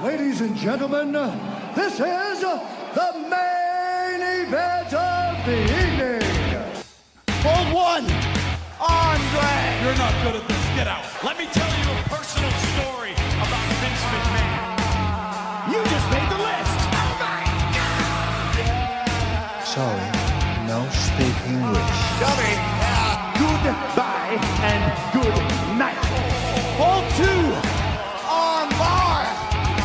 Ladies and gentlemen, this is the main event of the evening. Hold one, Andre. You're not good at this. Get out. Let me tell you a personal story about Vince McMahon. You just made the list. Oh my God! Sorry, no speak English. Dummy. Goodbye and good night. Hold two, on bar.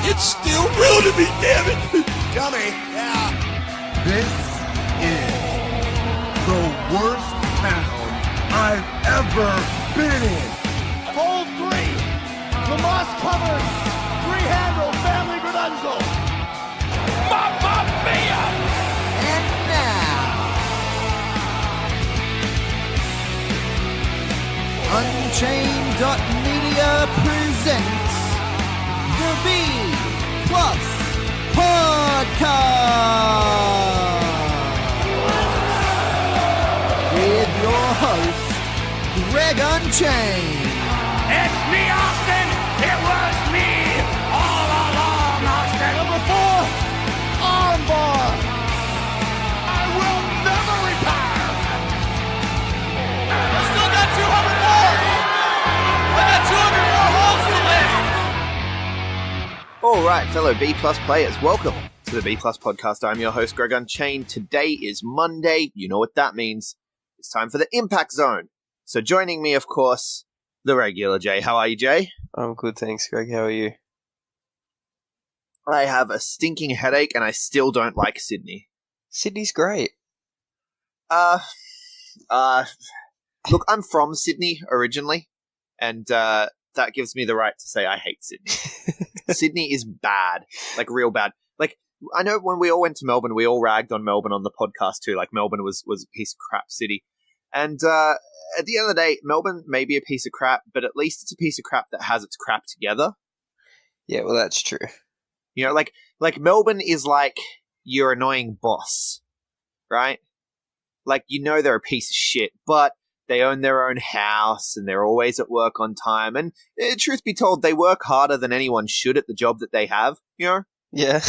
It's still real to me, damn it! Dummy. This is the worst town I've ever been in. Hold three, Lamas covered. Three-handle family Gradunzel. Mamma mia! And now, Unchained.media presents the B Plus Podcast with your host, Greg Unchained. It's me, Austin! It was me all along, Austin! Number 4, Armbar. I will never retire! I still got 200 more. I got 200 more holes to list. All right, fellow B Plus players, welcome to the B Plus Podcast. I'm your host, Greg Unchained. Today is Monday. You know what that means. It's time for the Impact Zone. So joining me, of course, the regular Jay. How are you, Jay? I'm good, thanks, Greg. How are you? I have a stinking headache, and I still don't like Sydney. Sydney's great. Look, I'm from Sydney originally, and that gives me the right to say I hate Sydney. Sydney is bad, like real bad. Like, I know when we all went to Melbourne, we all ragged on Melbourne on the podcast too. Like, Melbourne was a piece of crap city. And at the end of the day, Melbourne may be a piece of crap, but at least it's a piece of crap that has its crap together. Yeah, well, that's true. You know, like Melbourne is like your annoying boss, right? Like, you know they're a piece of shit, but they own their own house and they're always at work on time. And truth be told, they work harder than anyone should at the job that they have, you know? Yeah.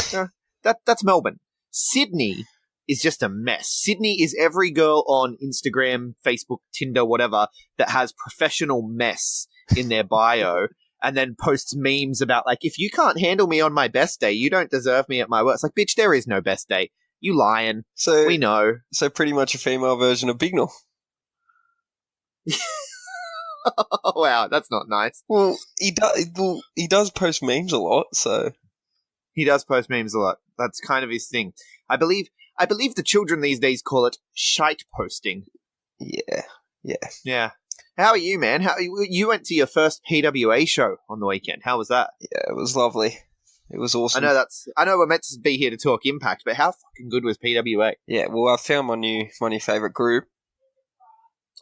That's Melbourne. Sydney is just a mess. Sydney is every girl on Instagram, Facebook, Tinder, whatever, that has professional mess in their bio and then posts memes about, like, if you can't handle me on my best day, you don't deserve me at my worst. Like, bitch, there is no best day. You lying. So we know. So pretty much a female version of Bignell. Oh, wow, that's not nice. Well, he does post memes a lot, so he does post memes a lot. That's kind of his thing. I believe the children these days call it shite posting. Yeah. Yeah. How are you, man? You went to your first PWA show on the weekend. How was that? Yeah, it was lovely. It was awesome. I know we're meant to be here to talk Impact, but how fucking good was PWA? Yeah, well, I found my new favorite group.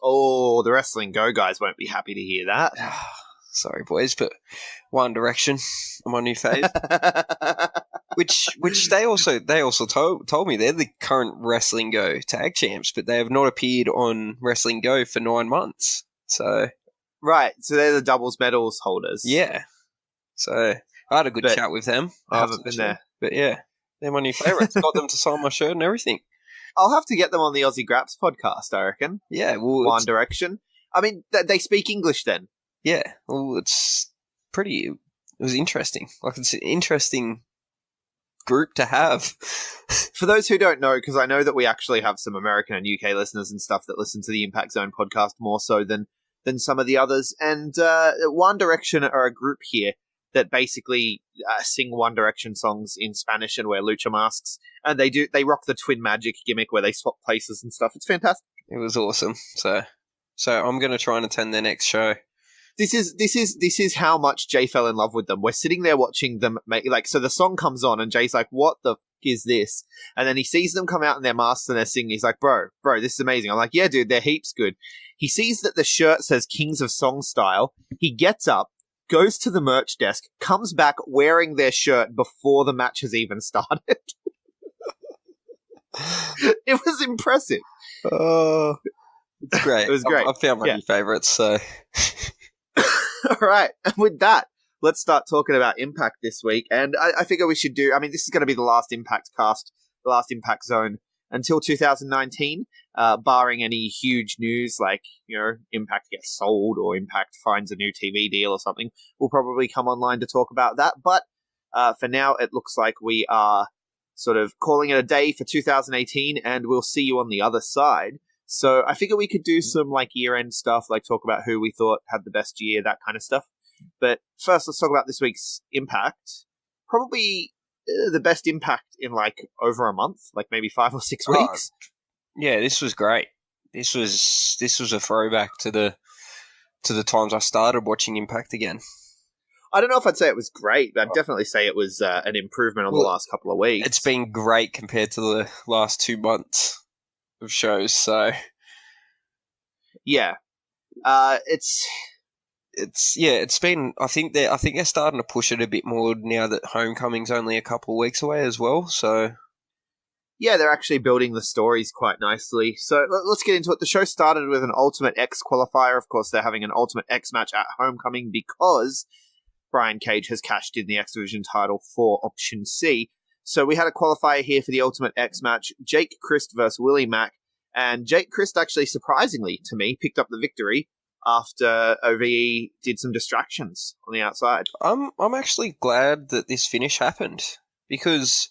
Oh, the Wrestling Go guys won't be happy to hear that. Sorry, boys, but One Direction are my new fave. which they also told me they're the current Wrestling Go tag champs, but they have not appeared on Wrestling Go for 9 months. So right, so they're the doubles medals holders. Yeah. So I had a good chat with them. I haven't been there, but yeah, they're my new favorites. Got them to sign my shirt and everything. I'll have to get them on the Aussie Graps podcast, I reckon. Yeah, well, One Direction. I mean, they speak English then. Yeah, well, it was interesting. Like, it's an interesting group to have. For those who don't know, because I know that we actually have some American and UK listeners and stuff that listen to the Impact Zone podcast more so than some of the others. And One Direction are a group here that basically sing One Direction songs in Spanish and wear lucha masks. And they rock the twin magic gimmick where they swap places and stuff. It's fantastic. It was awesome. So I'm going to try and attend their next show. This is how much Jay fell in love with them. We're sitting there watching them so the song comes on and Jay's like, what the f*** is this? And then he sees them come out in their masks and they're singing. He's like, bro, this is amazing. I'm like, yeah, dude, they're heaps good. He sees that the shirt says Kings of Song Style. He gets up, goes to the merch desk, comes back wearing their shirt before the match has even started. It was impressive. Oh, it's great. It was great. I found my new favourites, so... All right. And with that, let's start talking about Impact this week. And I figure we should do, I mean, this is going to be the last Impact cast, the last Impact zone until 2019, barring any huge news like, Impact gets sold or Impact finds a new TV deal or something. We'll probably come online to talk about that. But for now, it looks like we are sort of calling it a day for 2018, and we'll see you on the other side. So I figure we could do some like year-end stuff, like talk about who we thought had the best year, that kind of stuff. But first, let's talk about this week's Impact. Probably the best Impact in like over a month, like maybe 5 or 6 weeks. Yeah, this was great. This was a throwback to the times I started watching Impact again. I don't know if I'd say it was great, but I'd definitely say it was an improvement on the last couple of weeks. It's been great compared to the last 2 months of shows. So yeah, it's been. I think they're starting to push it a bit more now that Homecoming's only a couple of weeks away as well. So yeah, they're actually building the stories quite nicely. So let's get into it. The show started with an Ultimate X qualifier. Of course, they're having an Ultimate X match at Homecoming because Brian Cage has cashed in the X Division title for Option C. So we had a qualifier here for the Ultimate X match, Jake Christ versus Willie Mack. And Jake Christ actually, surprisingly to me, picked up the victory after OVE did some distractions on the outside. I'm actually glad that this finish happened because,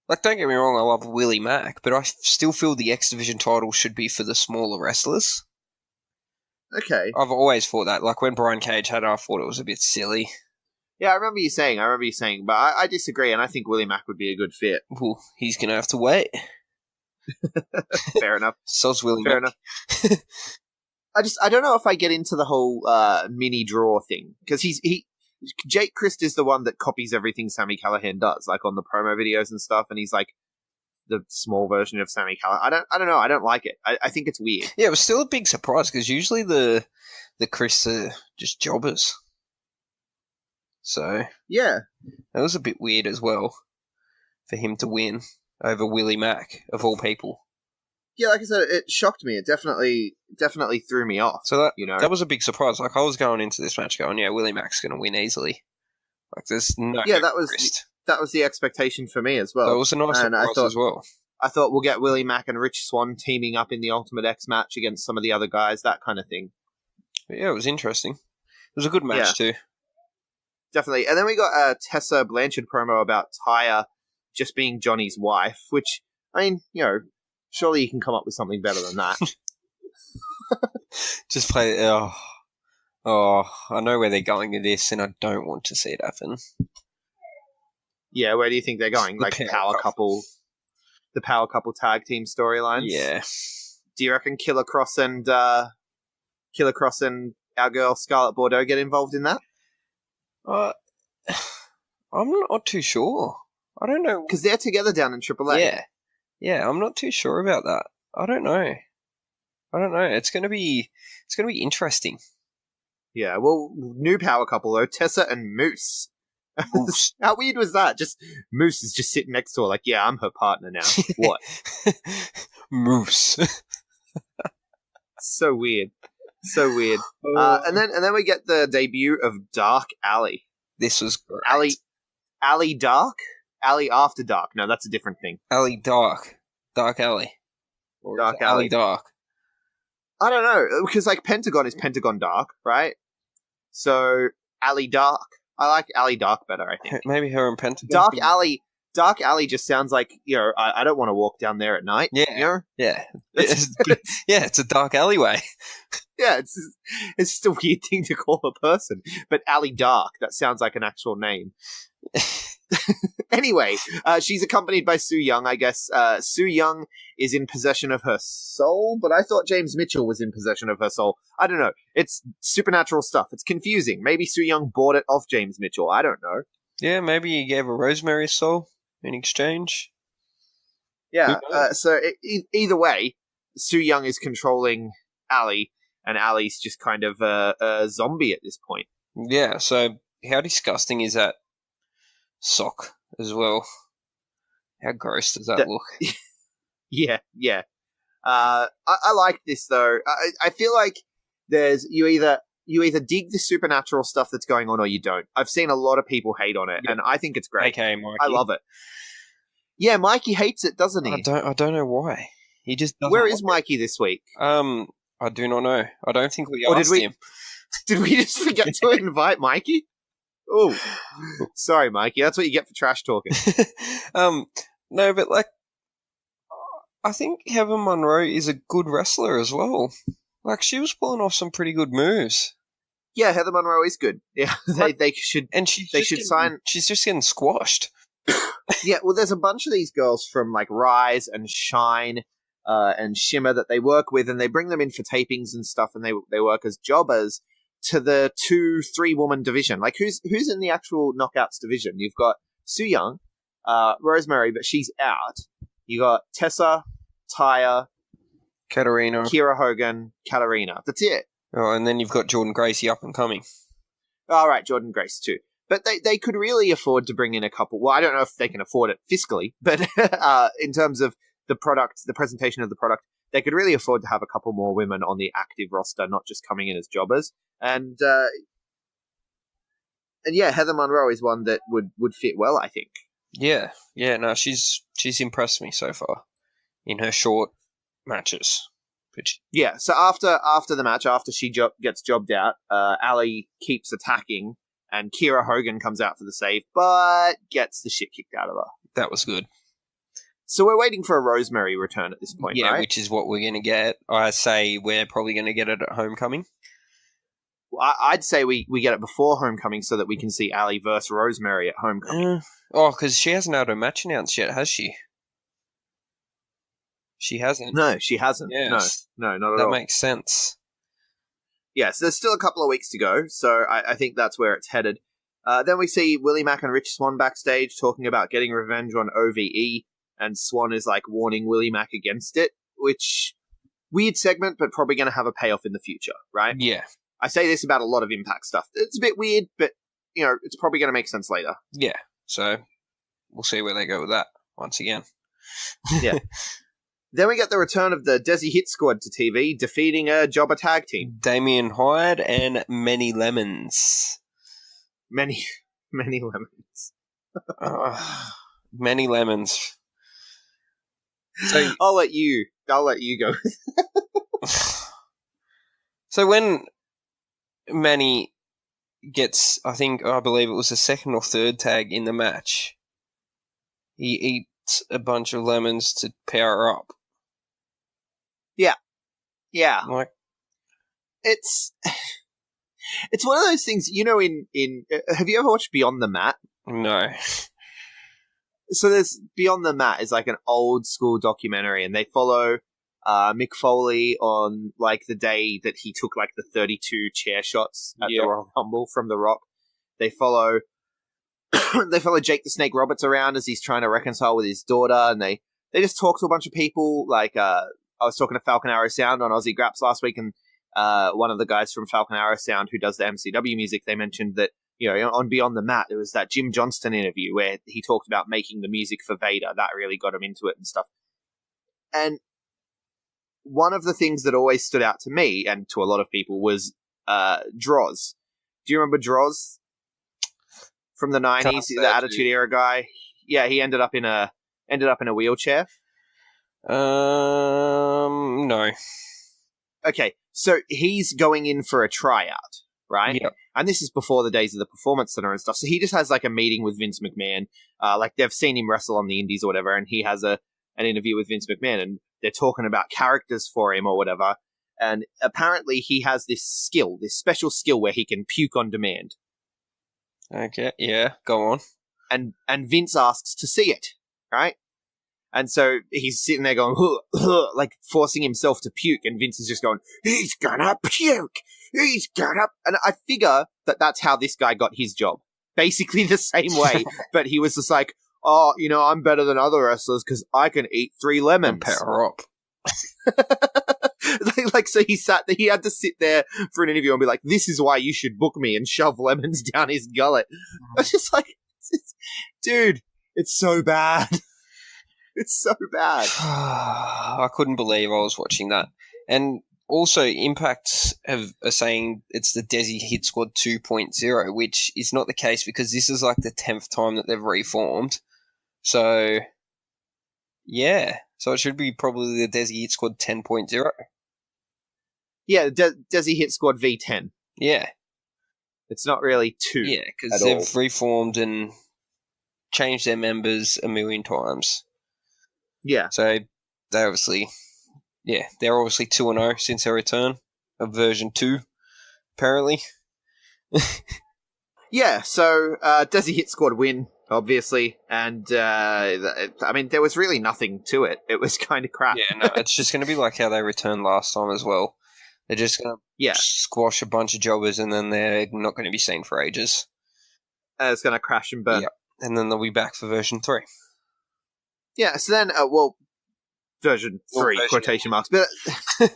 like, don't get me wrong, I love Willie Mack, but I still feel the X Division title should be for the smaller wrestlers. Okay. I've always thought that. Like, when Brian Cage had it, I thought it was a bit silly. Yeah, I remember you saying, but I disagree, and I think Willie Mack would be a good fit. Well, he's going to have to wait. Fair enough. So's Willie Fair Mack. enough. I don't know if I get into the whole mini draw thing, because Jake Christ is the one that copies everything Sami Callihan does, like on the promo videos and stuff, and he's like the small version of Sami Callihan. I don't know. I don't like it. I think it's weird. Yeah, it was still a big surprise because usually the Chris are just jobbers. So yeah, that was a bit weird as well for him to win over Willie Mack of all people. Yeah, like I said, it shocked me. It definitely threw me off. So that was a big surprise. Like I was going into this match going, yeah, Willie Mack's going to win easily. Like there's no that was the expectation for me as well. That was a nice surprise as well. I thought we'll get Willie Mack and Rich Swann teaming up in the Ultimate X match against some of the other guys, that kind of thing. But yeah, it was interesting. It was a good match too. Definitely. And then we got a Tessa Blanchard promo about Taya just being Johnny's wife, which, I mean, surely you can come up with something better than that. Just play. Oh, I know where they're going with this, and I don't want to see it happen. Yeah, where do you think they're going? The like the power couple tag team storylines? Yeah. Do you reckon Killer Cross and our girl Scarlett Bordeaux get involved in that? I'm not too sure. I don't know because they're together down in AAA. Yeah. I'm not too sure about that. I don't know. It's gonna be interesting. Yeah. Well, new power couple though, Tessa and Moose. How weird was that? Just Moose is just sitting next to her, like, yeah, I'm her partner now. What? Moose. So weird. And then we get the debut of Dark Alley. This was great. Alley Dark? Alley After Dark. No, that's a different thing. Alley Dark. Dark Alley. Or Dark Alley. Dark. I don't know, because like Pentagon is Pentagon Dark, right? So Alley Dark. I like Alley Dark better, I think. Maybe her and Pentagon. Dark Alley just sounds like, I don't want to walk down there at night. Yeah. Yeah. It's a dark alleyway. Yeah, it's just a weird thing to call a person. But Alley Dark, that sounds like an actual name. Anyway, she's accompanied by Su Yung, I guess. Su Yung is in possession of her soul, but I thought James Mitchell was in possession of her soul. I don't know. It's supernatural stuff. It's confusing. Maybe Su Yung bought it off James Mitchell. I don't know. Yeah, maybe he gave her Rosemary's soul in exchange. Yeah, so either way, Su Yung is controlling Ali, and Ali's just kind of a zombie at this point. Yeah, so how disgusting is that sock as well? How gross does that look? Yeah. I like this, though. I feel like you either you either dig the supernatural stuff that's going on or you don't. I've seen a lot of people hate on it, and I think it's great. Okay, Mikey. I love it. Yeah, Mikey hates it, doesn't he? I don't know why. He just doesn't. Where is Mikey this week? I do not know. I don't think we Or asked him. Did we just forget to invite Mikey? Oh, sorry, Mikey. That's what you get for trash talking. No, but like, I think Heather Monroe is a good wrestler as well. Like, she was pulling off some pretty good moves. Yeah, Heather Monroe is good. Yeah, they should. And They should sign. She's just getting squashed. Yeah, well, there's a bunch of these girls from like Rise and Shine and Shimmer that they work with, and they bring them in for tapings and stuff, and they work as jobbers to the 2-3 woman division. Like, who's in the actual Knockouts division? You've got Su Young, Rosemary, but she's out. You got Tessa, Taya, Katarina. Kira Hogan, Katarina. That's it. Oh, and then you've got Jordan Gracie up and coming. All right, Jordan Grace too. But they could really afford to bring in a couple. Well, I don't know if they can afford it fiscally, but in terms of the product, the presentation of the product, they could really afford to have a couple more women on the active roster, not just coming in as jobbers. And yeah, Heather Monroe is one that would fit well, I think. Yeah. No, she's impressed me so far in her short matches. Yeah. So after the match, after she gets jobbed out, Ali keeps attacking, and Kira Hogan comes out for the save, but gets the shit kicked out of her. That was good. So we're waiting for a Rosemary return at this point, yeah, right? Which is what we're going to get. I say we're probably going to get it at Homecoming. Well, I'd say we get it before Homecoming so that we can see Ali versus Rosemary at Homecoming. Because she hasn't had her match announced yet, has she? She hasn't. No, she hasn't. Yes. No, not at That all. makes sense. Yeah, so there's still a couple of weeks to go, so I think that's where it's headed. Then we see Willie Mack and Rich Swann backstage talking about getting revenge on OVE, and Swann is like warning Willie Mack against it, which, weird segment, but probably going to have a payoff in the future, right? Yeah. I say this about a lot of Impact stuff. It's a bit weird, but, you know, it's probably going to make sense later. Yeah. So, we'll see where they go with that once again. Yeah. Then we get the return of the Desi Hit Squad to TV, defeating a jobber tag team. Damien Hyde and Many Lemons. Many lemons. Many Lemons. So, I'll let you go. So when Manny gets, I believe it was the second or third tag in the match, he eats a bunch of lemons to power up. Yeah. Like, It's one of those things, you know, in have you ever watched Beyond the Mat? no. So there's Beyond the Mat is like an old school documentary, and they follow Mick Foley on like the day that he took like the 32 chair shots at the Royal Rumble from The Rock. They follow Jake the Snake Roberts around as he's trying to reconcile with his daughter, and they just talk to a bunch of people. Like I was talking to Falcon Arrow Sound on Aussie Graps last week, and one of the guys from Falcon Arrow Sound who does the MCW music, they mentioned that, you know, on Beyond the Mat, there was that Jim Johnston interview where he talked about making the music for Vader. That really got him into it and stuff. And one of the things that always stood out to me and to a lot of people was Droz. Do you remember Droz from the 90s, the Attitude Era guy? Yeah, he ended up in a wheelchair. No. Okay, so he's going in for a tryout, right? Yep. And this is before the days of the Performance Center and stuff. So he just has like a meeting with Vince McMahon. Like they've seen him wrestle on the Indies or whatever, and he has an interview with Vince McMahon, and they're talking about characters for him or whatever. And apparently he has this skill, this special skill where he can puke on demand. Okay, yeah, go on. And Vince asks to see it, right? And so he's sitting there going, "Huh, huh," like forcing himself to puke, and Vince is just going, "He's gonna puke! He's gonna..." And I figure that that's how this guy got his job. Basically the same way, but he was just like, "Oh, you know, I'm better than other wrestlers because I can eat 3 lemons." And power up. Like, so he had to sit there for an interview and be like, "This is why you should book me," and shove lemons down his gullet. I was just like, dude, it's so bad. It's so bad. I couldn't believe I was watching that. And also, Impact are saying it's the Desi Hit Squad 2.0, which is not the case because this is like the 10th time that they've reformed. So, yeah. So it should be probably the Desi Hit Squad 10.0. Yeah, Desi Hit Squad V10. Yeah. It's not really 2. Yeah, because they've reformed and changed their members a million times. Yeah. So they're obviously 2-0 since their return of version 2, apparently. Yeah, so Desi Hit Squad win, obviously, and I mean, there was really nothing to it. It was kind of crap. Yeah, no, it's just going to be like how they returned last time as well. They're just going to squash a bunch of jobbers and then they're not going to be seen for ages. It's going to crash and burn. Yeah, and then they'll be back for version 3. Yeah, so then, version 3, quotation marks. But,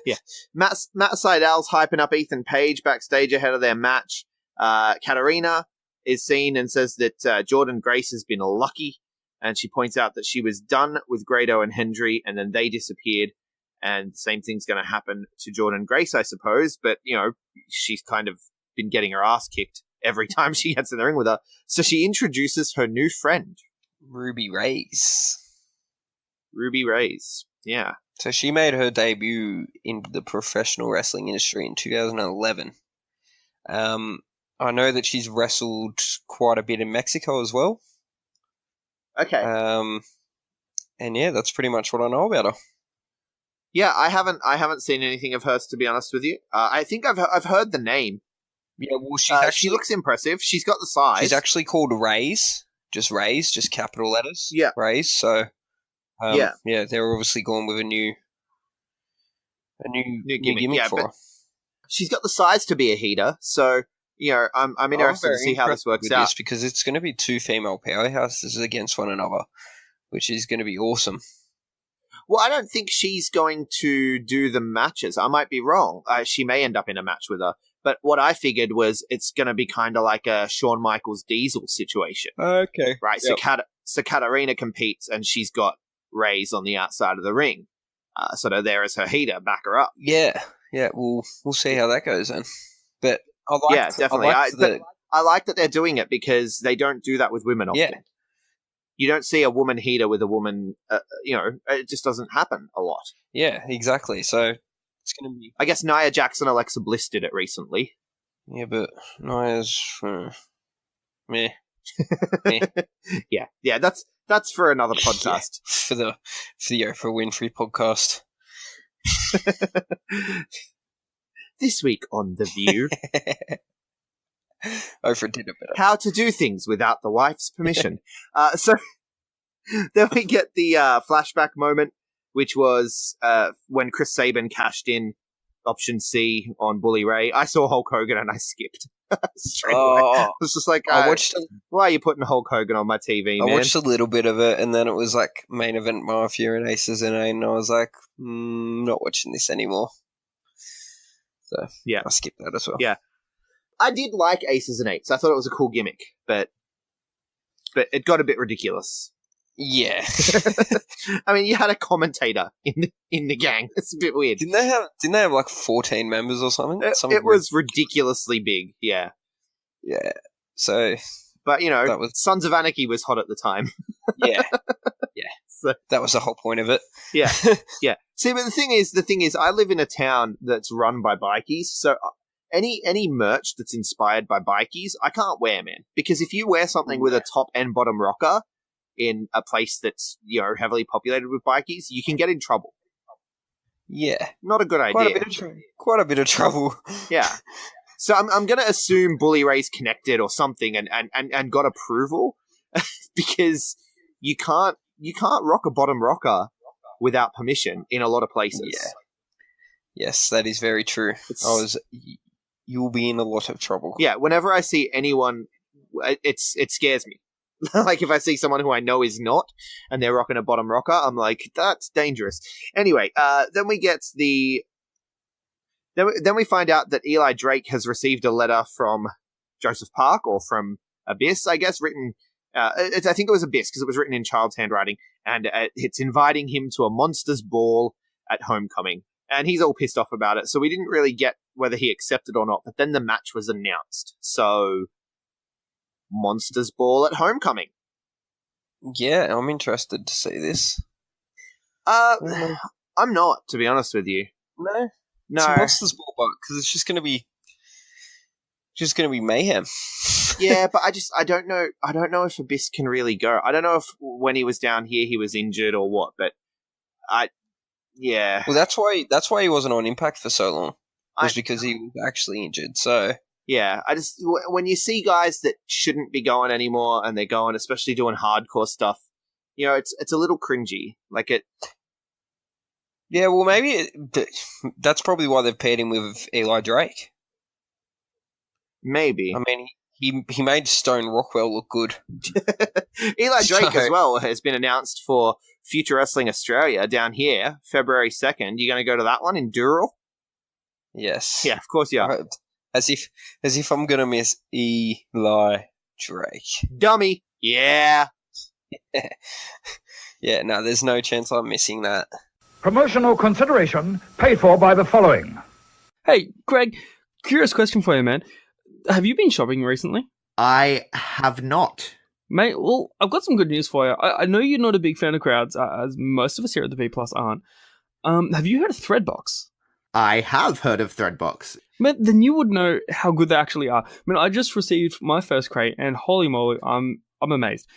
yeah, Matt Seidel's hyping up Ethan Page backstage ahead of their match. Katarina is seen and says that Jordan Grace has been lucky, and she points out that she was done with Grado and Hendry, and then they disappeared, and the same thing's going to happen to Jordan Grace, I suppose, but, you know, she's kind of been getting her ass kicked every time she gets in the ring with her. So she introduces her new friend. Ruby Reyes. Yeah. So she made her debut in the professional wrestling industry in 2011. I know that she's wrestled quite a bit in Mexico as well. Okay. And yeah, that's pretty much what I know about her. Yeah, I haven't seen anything of hers, to be honest with you. I think I've heard the name. Yeah, well, she looks impressive. She's got the size. She's actually called Reyes, just capital letters. Yeah, Reyes. So, yeah, they're obviously going with a new gimmick for her. She's got the size to be a heater, so you know, I'm interested to see how this works out because it's going to be 2 female powerhouses against one another, which is going to be awesome. Well, I don't think she's going to do the matches. I might be wrong. She may end up in a match with her. But what I figured was it's going to be kind of like a Shawn Michaels Diesel situation. Okay. Right, yep. So Katarina competes and she's got Reyes on the outside of the ring. So they're there as her heater, back her up. Yeah, we'll see how that goes then. But definitely. I like that they're doing it because they don't do that with women often. Yeah. You don't see a woman heater with a woman, it just doesn't happen a lot. Yeah, exactly. So it's going to be... I guess Nia Jax and Alexa Bliss did it recently. Yeah, but Nia's... meh. Yeah, that's for another podcast. Yeah, for the Oprah Winfrey podcast. This week on The View... Oprah did it better. How to do things without the wife's permission. So then we get the flashback moment, which was when Chris Sabin cashed in option C on Bully Ray. I saw Hulk Hogan and I skipped straight away. I was just like, why are you putting Hulk Hogan on my TV, man? I watched a little bit of it, and then it was like Main Event Mafia and Aces and A, and I was like, not watching this anymore. So yeah, I skipped that as well. Yeah. I did like Aces and Eights. I thought it was a cool gimmick, but it got a bit ridiculous. Yeah. I mean, you had a commentator in the gang. It's a bit weird. Didn't they have like 14 members or something? It was ridiculously big, yeah. Yeah. So, but you know, Sons of Anarchy was hot at the time. Yeah. Yeah. So, that was the whole point of it. Yeah. Yeah. See, but the thing is, I live in a town that's run by bikies, so any merch that's inspired by bikies, I can't wear, man. Because if you wear something with a top and bottom rocker in a place that's, you know, heavily populated with bikies, you can get in trouble. Yeah. Not a good idea. Quite a bit of trouble. Yeah. So I'm going to assume Bully Ray's connected or something and got approval because you can't rock a bottom rocker without permission in a lot of places. Yeah. Yes, that is very true. You'll be in a lot of trouble. Yeah, whenever I see anyone, it scares me. Like if I see someone who I know is not, and they're rocking a bottom rocker, I'm like, that's dangerous. Anyway, then we get then we find out that Eli Drake has received a letter from Joseph Park, or from Abyss, I guess, written, I think it was Abyss, because it was written in child's handwriting, and it's inviting him to a Monsters Ball at Homecoming. And he's all pissed off about it. So we didn't really get whether he accepted or not. But then the match was announced. So Monsters Ball at Homecoming. Yeah, I'm interested to see this. I'm not, to be honest with you. No, No. it's a Monsters Ball, but because it's just going to be mayhem. Yeah, but I don't know. I don't know if Abyss can really go. I don't know if when he was down here he was injured or what. But yeah. Well, that's why he wasn't on Impact for so long. Was because he was actually injured. So yeah, when you see guys that shouldn't be going anymore and they're going, especially doing hardcore stuff, you know, it's a little cringy. Like it. Yeah, well, maybe that's probably why they've paired him with Eli Drake. Maybe. I mean, he made Stone Rockwell look good. Eli Drake as well has been announced for Future Wrestling Australia down here, February 2nd. You going to go to that one in Dural? Yes. Yeah, of course you are. Right. As if I'm going to miss Eli Drake. Dummy. Yeah. Yeah, no, there's no chance I'm missing that. Promotional consideration paid for by the following. Hey, Greg, curious question for you, man. Have you been shopping recently? I have not. Mate, well, I've got some good news for you. I know you're not a big fan of crowds, as most of us here at the B Plus aren't. Have you heard of Threadbox? I have heard of Threadbox. Man, then you would know how good they actually are. I mean, I just received my first crate, and holy moly, I'm amazed.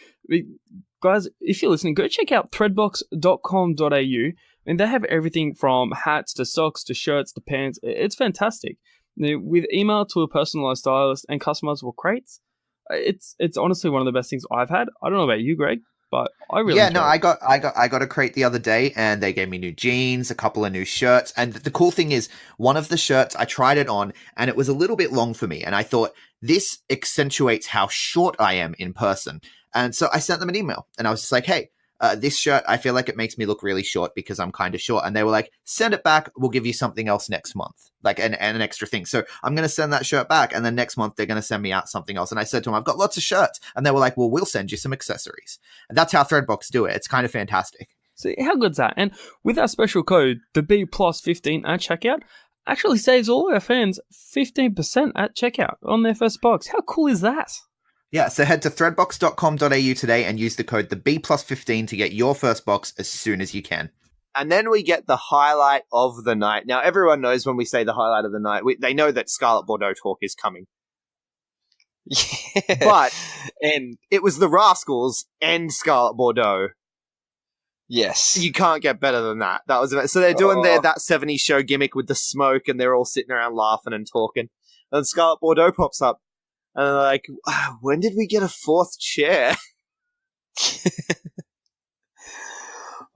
Guys, if you're listening, go check out threadbox.com.au. And they have everything from hats to socks to shirts to pants. It's fantastic. With email to a personalized stylist and customizable crates, it's honestly one of the best things I've had. I don't know about you, Greg, but I really enjoy it. I got a crate the other day, and they gave me new jeans, a couple of new shirts, and the cool thing is, one of the shirts I tried it on, and it was a little bit long for me, and I thought this accentuates how short I am in person, and so I sent them an email, and I was just like, hey. This shirt, I feel like it makes me look really short because I'm kind of short. And they were like, send it back. We'll give you something else next month. Like an extra thing. So I'm going to send that shirt back. And then next month, they're going to send me out something else. And I said to them, I've got lots of shirts. And they were like, well, we'll send you some accessories. And that's how Threadbox do it. It's kind of fantastic. See, how good's that? And with our special code, the B Plus 15 at checkout, actually saves all our fans 15% at checkout on their first box. How cool is that? Yeah, so head to threadbox.com.au today and use the code the B+15 to get your first box as soon as you can. And then we get the highlight of the night. Now, everyone knows when we say the highlight of the night, they know that Scarlet Bordeaux talk is coming. Yeah. But it was the Rascals and Scarlet Bordeaux. Yes. You can't get better than that. That was so they're doing that 70s show gimmick with the smoke, and they're all sitting around laughing and talking. And Scarlet Bordeaux pops up. And they're like, when did we get a fourth chair?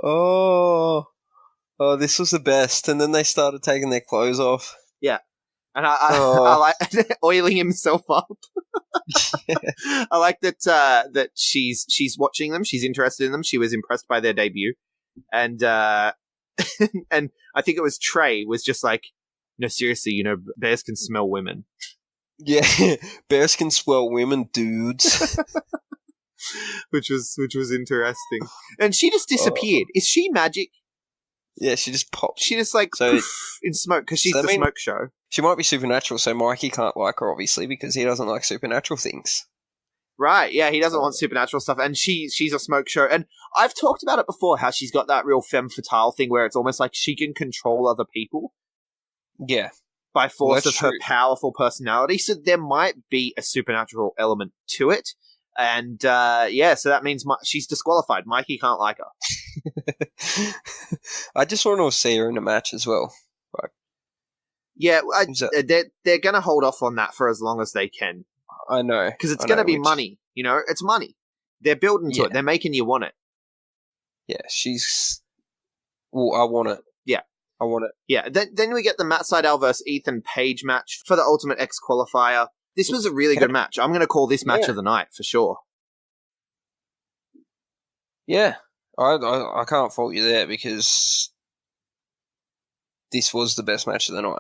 Oh, this was the best. And then they started taking their clothes off. Yeah. And I like oiling himself up. I like that she's watching them. She's interested in them. She was impressed by their debut. And and I think it was Trey was just like, no, seriously, bears can smell women. Yeah, bears can swell women, dudes. which was interesting. And she just disappeared. Is she magic? Yeah, she just popped. She just poof, in smoke because she's the smoke show. She might be supernatural, so Mikey can't like her obviously because he doesn't like supernatural things. Right? Yeah, he doesn't want supernatural stuff, and she's a smoke show. And I've talked about it before, how she's got that real femme fatale thing where it's almost like she can control other people. Yeah. By force of her powerful personality. So there might be a supernatural element to it. And, so that means she's disqualified. Mikey can't like her. I just want to see her in a match as well. Yeah, they're going to hold off on that for as long as they can. I know. Because it's going to be money. It's money. They're building to it. They're making you want it. Yeah, I want it. Yeah. I want it. Yeah, then we get the Matt Sydal versus Ethan Page match for the Ultimate X qualifier. This was a really good match. I'm going to call this match of the night for sure. Yeah, I can't fault you there because this was the best match of the night.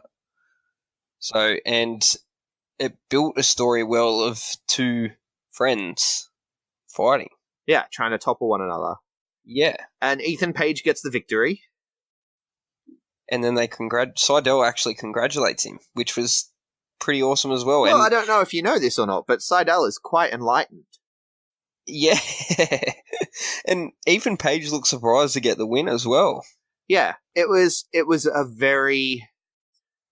So, and it built a story well of two friends fighting. Yeah, trying to topple one another. Yeah. And Ethan Page gets the victory. and then Seidel actually congratulates him, which was pretty awesome as well. Well, And I don't know if you know this or not, but Seidel is quite enlightened. yeah, and Ethan Page looked surprised to get the win as well. Yeah, it was a very,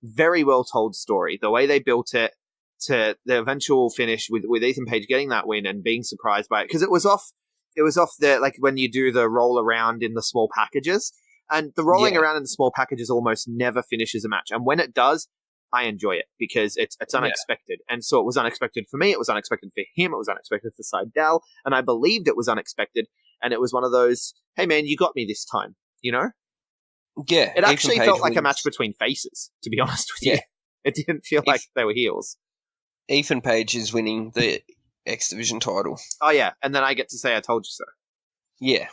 very well told story. The way they built it to the eventual finish with Ethan Page getting that win and being surprised by it, because it was off the, like, when you do the roll around in the small packages, and the rolling around in the small packages almost never finishes a match, and when it does, I enjoy it because it's unexpected. And so it was unexpected for me, it was unexpected for him, it was unexpected for Seidel, and I believed it was unexpected, and it was one of those, hey man, you got me this time, you know? Yeah, It actually Ethan Page felt like a wins. match between faces, to be honest with you. Yeah. It didn't feel like they were heels. Ethan Page is winning the X Division title. Oh yeah, and then I get to say I told you so. Yeah.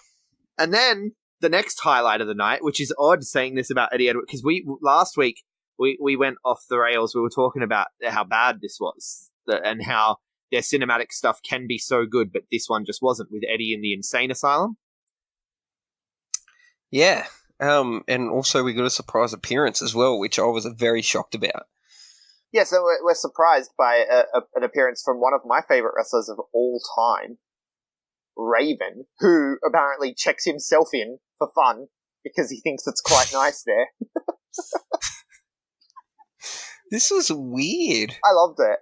And then the next highlight of the night, which is odd saying this about Eddie Edwards, because last week we went off the rails. We were talking about how bad this was and how their cinematic stuff can be so good, but this one just wasn't, with Eddie in the insane asylum. Yeah. And also we got a surprise appearance as well, which I was very shocked about. Yeah, so we're surprised by an appearance from one of my favorite wrestlers of all time, Raven, who apparently checks himself in for fun because he thinks it's quite nice there. This was weird. I loved it.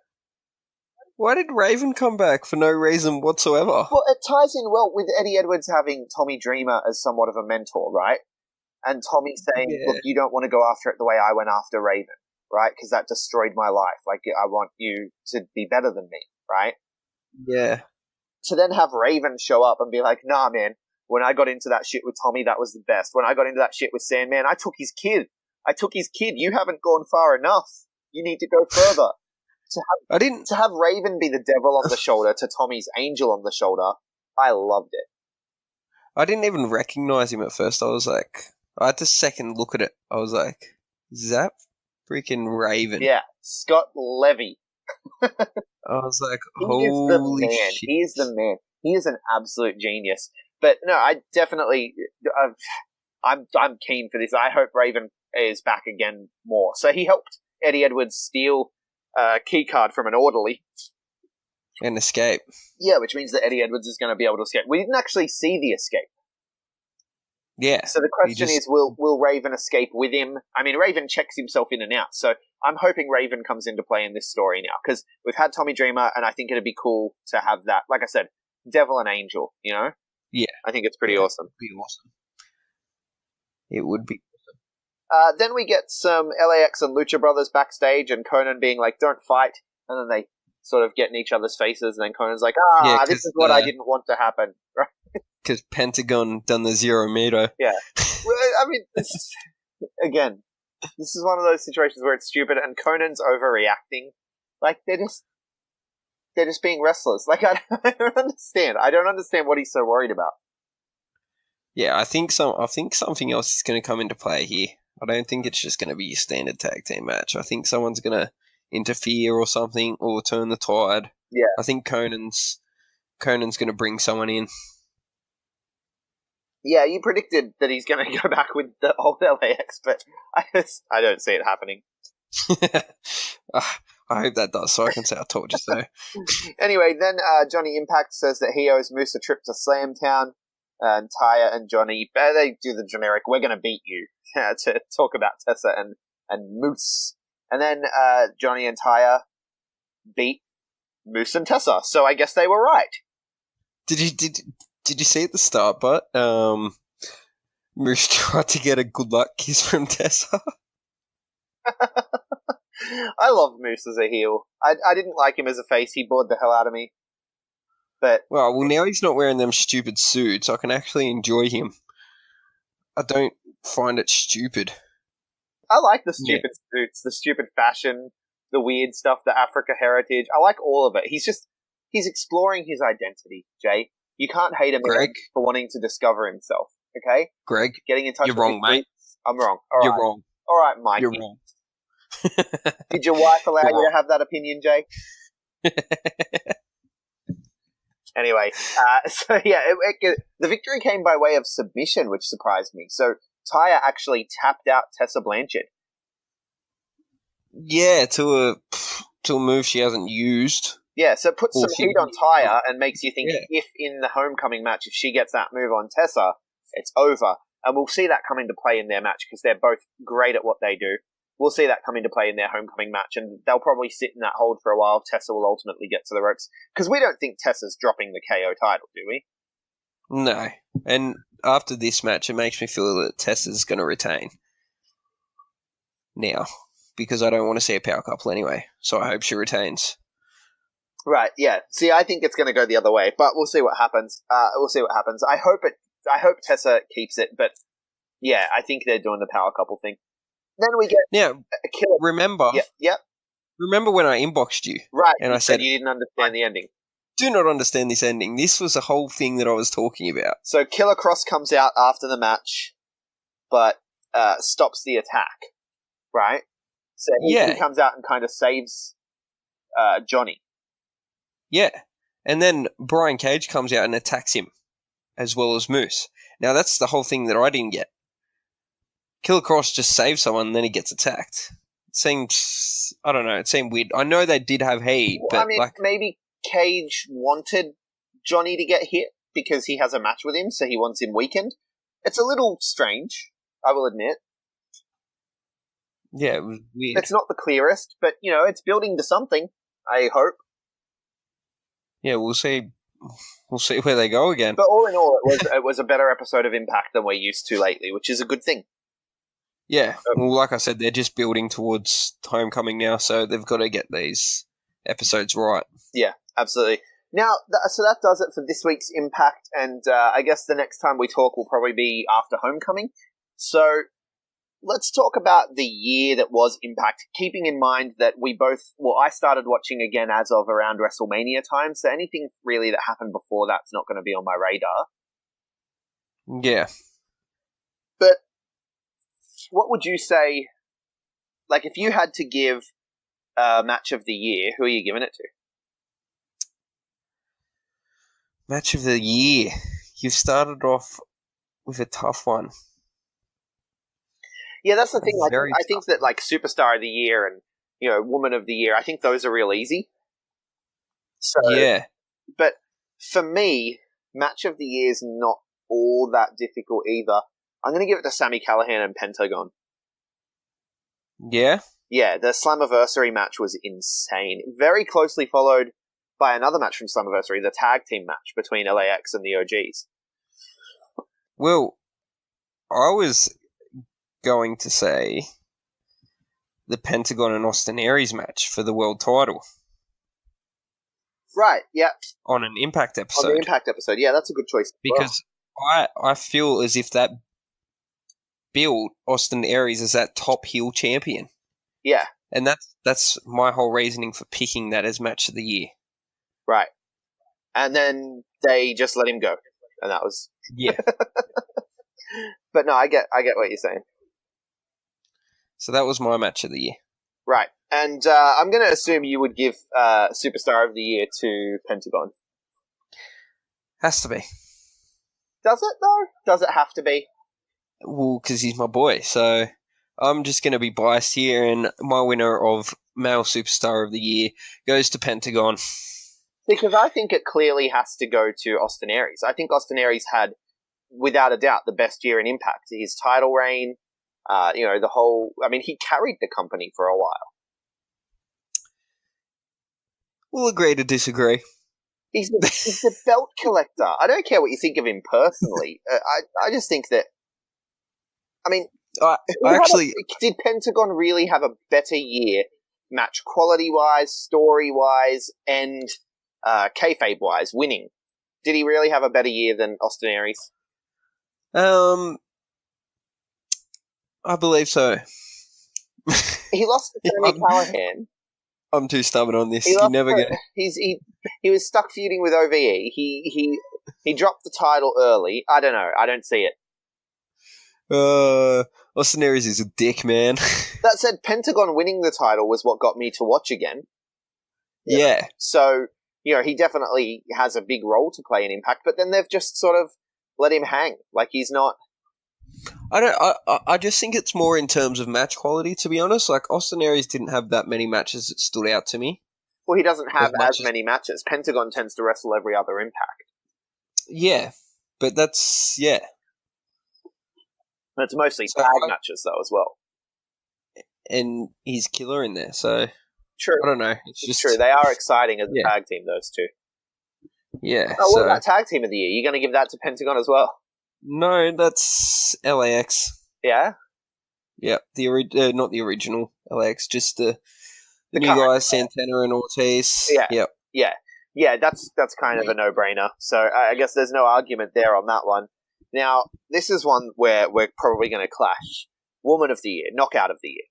Why did Raven come back for no reason whatsoever? Well, it ties in well with Eddie Edwards having Tommy Dreamer as somewhat of a mentor, right? And Tommy saying, look, you don't want to go after it the way I went after Raven, right? Because that destroyed my life. Like, I want you to be better than me, right? Yeah. To then have Raven show up and be like, nah, man, when I got into that shit with Tommy, that was the best. When I got into that shit with Sandman, I took his kid. You haven't gone far enough. You need to go further. To have Raven be the devil on the shoulder to Tommy's angel on the shoulder, I loved it. I didn't even recognize him at first. I had to second look at it. I was like, is that freaking Raven? Yeah, Scott Levy. I was like, He is the man. shit. He is the man. He is an absolute genius. But no, I definitely, I'm keen for this. I hope Raven is back again more. So he helped Eddie Edwards steal a key card from an orderly. And escape. Yeah, which means that Eddie Edwards is going to be able to escape. We didn't actually see the escape. Yeah. So the question is, will Raven escape with him? I mean, Raven checks himself in and out, so I'm hoping Raven comes into play in this story now, because we've had Tommy Dreamer, and I think it'd be cool to have that. Like I said, devil and angel, you know? Yeah. I think it's pretty awesome. It would be awesome. It would be awesome. Then we get some LAX and Lucha Brothers backstage, and Conan being like, don't fight, and then they sort of get in each other's faces, and then Conan's like, this is what I didn't want to happen, right? Because Pentagon done the 0 meter. Yeah. Well, I mean, again, this is one of those situations where it's stupid and Conan's overreacting. Like, they're just being wrestlers. Like, I don't understand. I don't understand what he's so worried about. Yeah, I think something else is going to come into play here. I don't think it's just going to be a standard tag team match. I think someone's going to interfere or something, or turn the tide. Yeah. I think Conan's going to bring someone in. Yeah, you predicted that he's going to go back with the old LAX, but I don't see it happening. I hope that does, so I can say I told you so. Anyway, then Johnny Impact says that he owes Moose a trip to Slamtown, and Taya and Johnny, they do the generic, we're going to beat you, to talk about Tessa and Moose. And then Johnny and beat Moose and Tessa, so I guess they were right. Did you see at the start, but Moose tried to get a good luck kiss from Tessa? I love Moose as a heel. I didn't like him as a face. He bored the hell out of me. But well, now he's not wearing them stupid suits. I can actually enjoy him. I don't find it stupid. I like the stupid suits, the stupid fashion, the weird stuff, the Africa heritage. I like all of it. He's exploring his identity, Jay. You can't hate a man for wanting to discover himself, okay? Greg, getting in touch you're with wrong, mate. I'm wrong. You're wrong. All right, Mike. You're wrong. Did your wife allow you to have that opinion, Jay? Anyway, so yeah, the victory came by way of submission, which surprised me. So Taya actually tapped out Tessa Blanchard. Yeah, to a move she hasn't used. Yeah, so it puts some heat on Taya and makes you think if in the homecoming match, if she gets that move on Tessa, it's over. And we'll see that come into play in their match because they're both great at what they do. We'll see that come into play in their homecoming match, and they'll probably sit in that hold for a while. Tessa will ultimately get to the ropes. Because we don't think Tessa's dropping the KO title, do we? No. And after this match, it makes me feel that Tessa's going to retain. Now. Because I don't want to see a power couple anyway. So I hope she retains. Right, yeah. See, I think it's going to go the other way, but we'll see what happens. I hope Tessa keeps it, but yeah, I think they're doing the power couple thing. Then we get a killer. Remember? Yep. Remember when I inboxed you? Right. And I said you didn't understand the ending. Do not understand this ending. This was the whole thing that I was talking about. So Killer Cross comes out after the match, but stops the attack. Right? So he comes out and kind of saves Johnny. Yeah. And then Brian Cage comes out and attacks him, as well as Moose. Now, that's the whole thing that I didn't get. Killer Cross just saves someone and then he gets attacked. It seems, I don't know, it seemed weird. I know they did have heat, but maybe Cage wanted Johnny to get hit because he has a match with him, so he wants him weakened. It's a little strange, I will admit. Yeah, it was weird. It's not the clearest, but, it's building to something, I hope. Yeah, we'll see. We'll see where they go again. But all in all, it was a better episode of Impact than we're used to lately, which is a good thing. Yeah, well, like I said, they're just building towards Homecoming now, so they've got to get these episodes right. Yeah, absolutely. Now, so that does it for this week's Impact, and I guess the next time we talk will probably be after Homecoming. So let's talk about the year that was Impact, keeping in mind that I started watching again as of around WrestleMania time, so anything really that happened before that's not going to be on my radar. Yeah. But what would you say, like, if you had to give a match of the year, who are you giving it to? Match of the year. You started off with a tough one. Yeah, that's the thing. I think that, like, Superstar of the Year and, Woman of the Year, I think those are real easy. So, yeah. But for me, Match of the Year is not all that difficult either. I'm going to give it to Sami Callihan and Pentagon. Yeah? Yeah, the Slammiversary match was insane. Very closely followed by another match from Slammiversary, the tag team match between LAX and the OGs. Well, I was going to say the Pentagon and Austin Aries match for the world title. Right, yeah. On an Impact episode. On the Impact episode, yeah, that's a good choice. Because I feel as if that built Austin Aries as that top heel champion. Yeah. And that's my whole reasoning for picking that as match of the year. Right. And then they just let him go. And that was... Yeah. But no, I get what you're saying. So that was my match of the year. Right. And I'm going to assume you would give Superstar of the Year to Pentagon. Has to be. Does it, though? Does it have to be? Well, because he's my boy. So I'm just going to be biased here, and my winner of Male Superstar of the Year goes to Pentagon. Because I think it clearly has to go to Austin Aries. I think Austin Aries had, without a doubt, the best year in Impact. His title reign, the whole... I mean, he carried the company for a while. We'll agree to disagree. He's the belt collector. I don't care what you think of him personally. I just think that... I mean... did Pentagon really have a better year, match quality-wise, story-wise, and kayfabe-wise, winning? Did he really have a better year than Austin Aries? I believe so. He lost to Sami Callihan. I'm too stubborn on this. You never get. He was stuck feuding with OVE. He dropped the title early. I don't know. I don't see it. Austin Aries is a dick, man. That said, Pentagon winning the title was what got me to watch again. Yeah. So, he definitely has a big role to play in Impact, but then they've just sort of let him hang. Like, he's not... I just think it's more in terms of match quality, to be honest. Like, Austin Aries didn't have that many matches that stood out to me. Well, he doesn't have As as many matches. Pentagon tends to wrestle every other Impact. Yeah, but that's, yeah. It's mostly So tag I- matches, though, as well. And he's killer in there, so True. I don't know. It's It's just true. They are exciting as a Yeah. tag team, those two. Yeah. Oh, what so about tag team of the year? You going to give that to Pentagon as well? no, that's LAX. Yeah? Yeah, not the original LAX, just the new current guys, Santana and Ortiz. Yeah. Yep. Yeah, that's kind of a no-brainer. So I guess there's no argument there on that one. Now, this is one where we're probably going to clash. Woman of the Year, Knockout of the Year.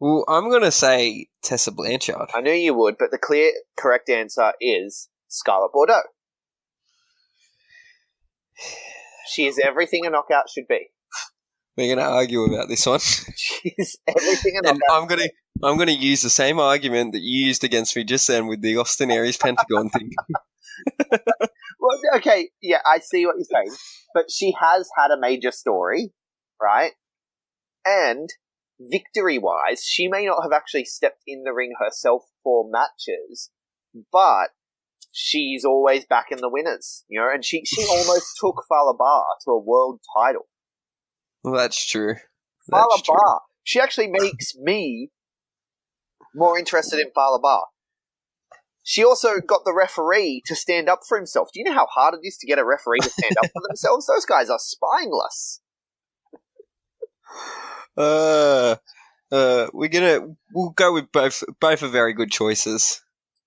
Well, I'm gonna say Tessa Blanchard. I knew you would, but the clear, correct answer is Scarlett Bordeaux. She is everything a knockout should be. We're gonna argue about this one, She's everything a and knockout. I'm gonna use the same argument that you used against me just then with the Austin Aries Pentagon thing. Well, okay, yeah, I see what you're saying, but she has had a major story, right? And victory-wise, she may not have actually stepped in the ring herself for matches, but she's always back in the winners, you know, and she almost took Fala Bar to a world title. Well, that's true. Fala That's true. Bar. She actually makes me more interested in Fala Bar. She also got the referee to stand up for himself. Do you know how hard it is to get a referee to stand up for themselves? Those guys are spineless. We'll go with both. Both are very good choices.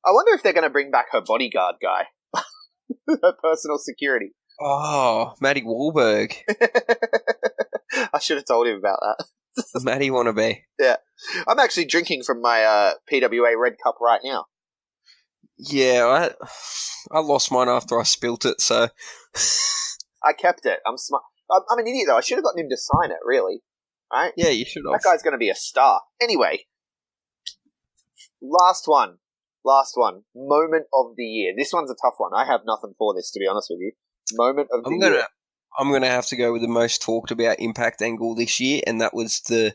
I wonder if they're going to bring back her bodyguard guy. Her personal security. Oh, Matty Wahlberg. I should have told him about that. Matty wannabe. I'm actually drinking from my PWA Red Cup right now. Yeah, I lost mine after I spilt it, so I kept it. I'm smart. I'm an idiot, though. I should have gotten him to sign it, really. Right? yeah, you should have. That guy's going to be a star. Anyway, last one. Moment of the year. This one's a tough one. I have nothing for this, to be honest with you. Moment of the year. I'm gonna have to go with the most talked about Impact angle this year, and that was the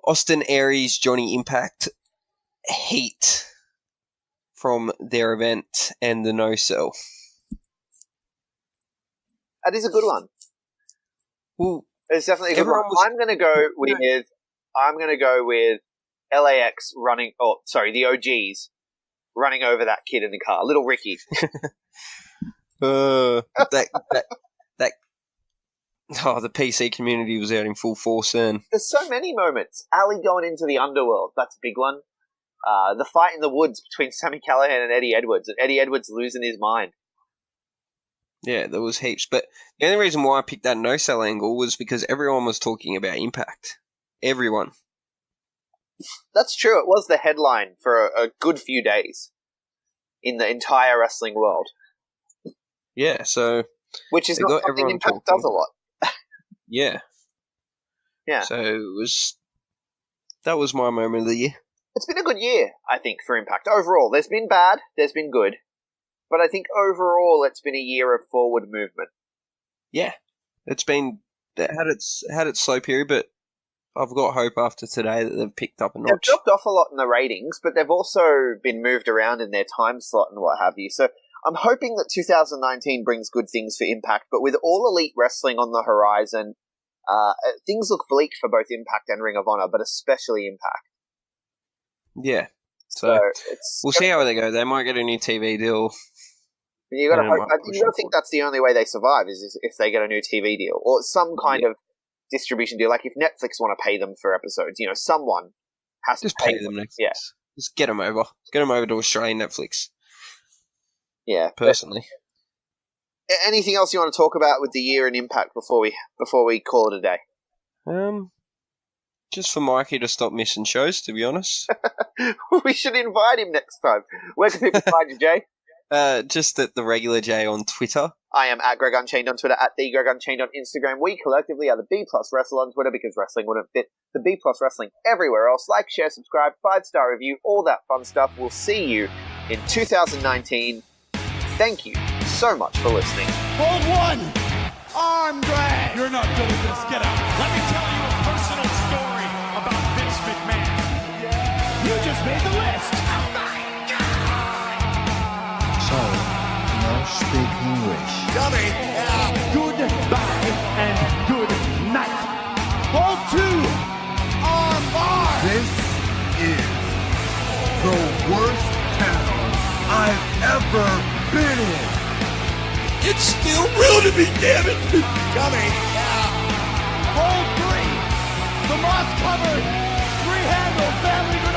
Austin Aries Johnny Impact heat from their event and the no sell. That is a good one. Well, It's definitely a good Everyone one. was- I'm going to go with LAX running. Oh, sorry, the OGs running over that kid in the car, little Ricky. The PC community was out in full force then. There's so many moments. Ali going into the underworld. That's a big one. The fight in the woods between Sami Callihan and Eddie Edwards, and Eddie Edwards losing his mind. Yeah, there was heaps. But the only reason why I picked that no-sell angle was because everyone was talking about Impact. Everyone. That's true. It was the headline for a good few days in the entire wrestling world, Yeah, so which is They not got something everyone Impact talking. does a lot. yeah. Yeah. So that was my moment of the year. It's been a good year, I think, for Impact. Overall, there's been bad, there's been good, but I think overall it's been a year of forward movement. Yeah. It had its slow period, but I've got hope after today that they've picked up a They've notch. dropped off a lot in the ratings, but they've also been moved around in their time slot and what have you. So I'm hoping that 2019 brings good things for Impact, but with All Elite Wrestling on the horizon, things look bleak for both Impact and Ring of Honor, but especially Impact. Yeah. So So it's we'll see how they go. They might get a new TV deal. you got to Yeah, you got to think that's the only way they survive is if they get a new TV deal or some kind of distribution deal. Like if Netflix want to pay them for episodes, someone has Just to pay them Netflix. Yeah. Just get them over. Get them over to Australian Netflix, Yeah. But personally. anything else you want to talk about with the year in Impact before we call it a day? Just for Mikey to stop missing shows, to be honest. We should invite him next time. Where can people find you, Jay? Just at the regular J on Twitter. I am at Greg Unchained on Twitter, at the Greg Unchained on Instagram. We collectively are the B Plus Wrestle on Twitter because wrestling wouldn't fit the B Plus Wrestling everywhere else. Like, share, subscribe, 5-star review, all that fun stuff. We'll see you in 2019. Thank you so much for listening. Hold one. arm drag. You're not doing this. Get out. Let me tell you a personal story about Vince McMahon. You just made the list. So, no speak English. Dummy. Goodbye and good night. Ball 2. Arm bar. This is the worst town I've ever been in. It's still real to me, damn it. Dummy. Ball 3. The moss covered. 3-handle family good